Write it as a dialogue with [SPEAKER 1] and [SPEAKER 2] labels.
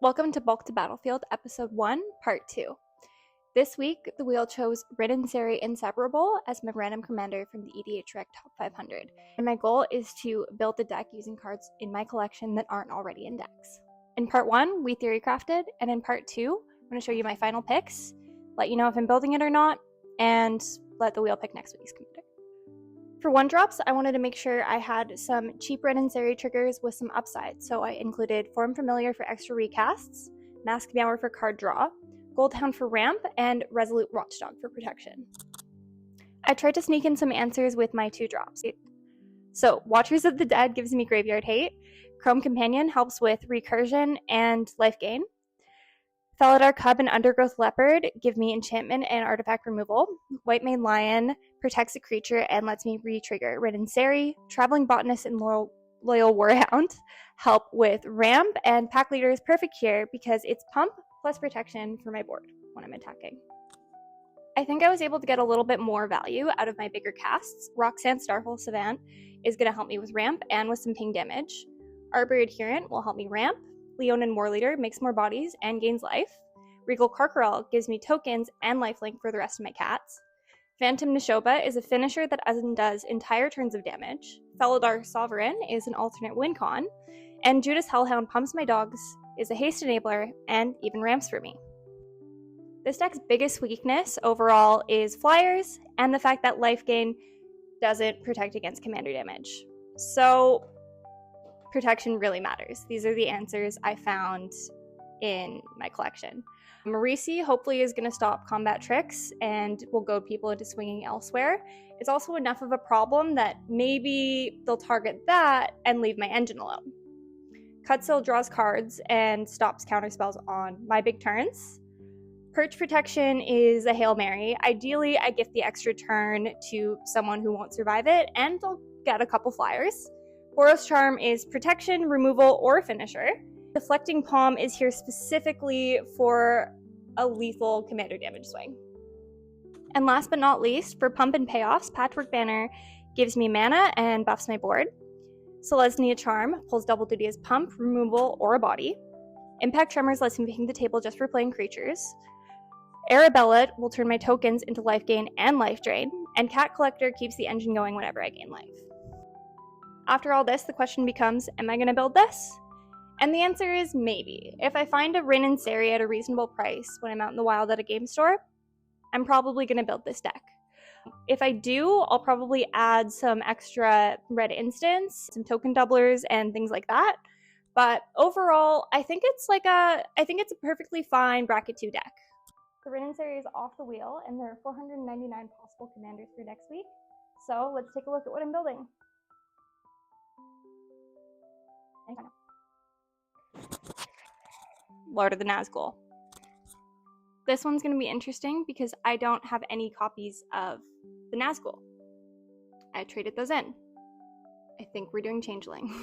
[SPEAKER 1] Welcome to Bulk to Battlefield, Episode 1, Part 2. This week, the wheel chose Rin Seri Inseparable as my random commander from the EDH Rec Top 500. And my goal is to build the deck using cards in my collection that aren't already in decks. In Part 1, we theory crafted, and in Part 2, I'm going to show you my final picks, let you know if I'm building it or not, and let the wheel pick next week's commander. For one-drops, I wanted to make sure I had some cheap Rin Seri triggers with some upside, so I included Form Familiar for extra recasts, Mask Meower for card draw, Goldhound for ramp, and Resolute Watchdog for protection. I tried to sneak in some answers with my 2-drops. So, Watchers of the Dead gives me graveyard hate, Chrome Companion helps with recursion and life gain, Felidar Cub and Undergrowth Leopard give me enchantment and artifact removal. White Mane Lion protects a creature and lets me re-trigger Rin Seri. Traveling Botanist and Loyal Warhound help with ramp, and Pack Leader is perfect here because it's pump plus protection for my board when I'm attacking. I think I was able to get a little bit more value out of my bigger casts. Roxanne Starfall Savant is going to help me with ramp and with some ping damage. Arbor Adherent will help me ramp. Leonin War Leader makes more bodies and gains life. Regal Carcarel gives me tokens and lifelink for the rest of my cats. Phantom Nishoba is a finisher that undoes entire turns of damage. Felidar Sovereign is an alternate win con. And Judas Hellhound Pumps My Dogs is a haste enabler and even ramps for me. This deck's biggest weakness overall is flyers and the fact that life gain doesn't protect against commander damage. So protection really matters. These are the answers I found in my collection. Marisi hopefully is going to stop combat tricks and will goad people into swinging elsewhere. It's also enough of a problem that maybe they'll target that and leave my engine alone. Cutsil draws cards and stops counterspells on my big turns. Perch Protection is a Hail Mary. Ideally, I gift the extra turn to someone who won't survive it, and they'll get a couple flyers. Boros Charm is protection, removal, or finisher. Deflecting Palm is here specifically for a lethal commander damage swing. And last but not least, for pump and payoffs, Patchwork Banner gives me mana and buffs my board. Selesnya Charm pulls double duty as pump, removal, or a body. Impact Tremors lets me ping the table just for playing creatures. Arabella will turn my tokens into life gain and life drain, and Cat Collector keeps the engine going whenever I gain life. After all this, the question becomes, am I going to build this? And the answer is maybe. If I find a Rin Seri at a reasonable price when I'm out in the wild at a game store, I'm probably going to build this deck. If I do, I'll probably add some extra red instants, some token doublers, and things like that. But overall, I think it's a perfectly fine bracket 2 deck. The Rin Seri is off the wheel, and there are 499 possible commanders for next week. So let's take a look at what I'm building. Lord of the Nazgul. This one's going to be interesting because I don't have any copies of the Nazgul. I traded those in. I think we're doing Changeling.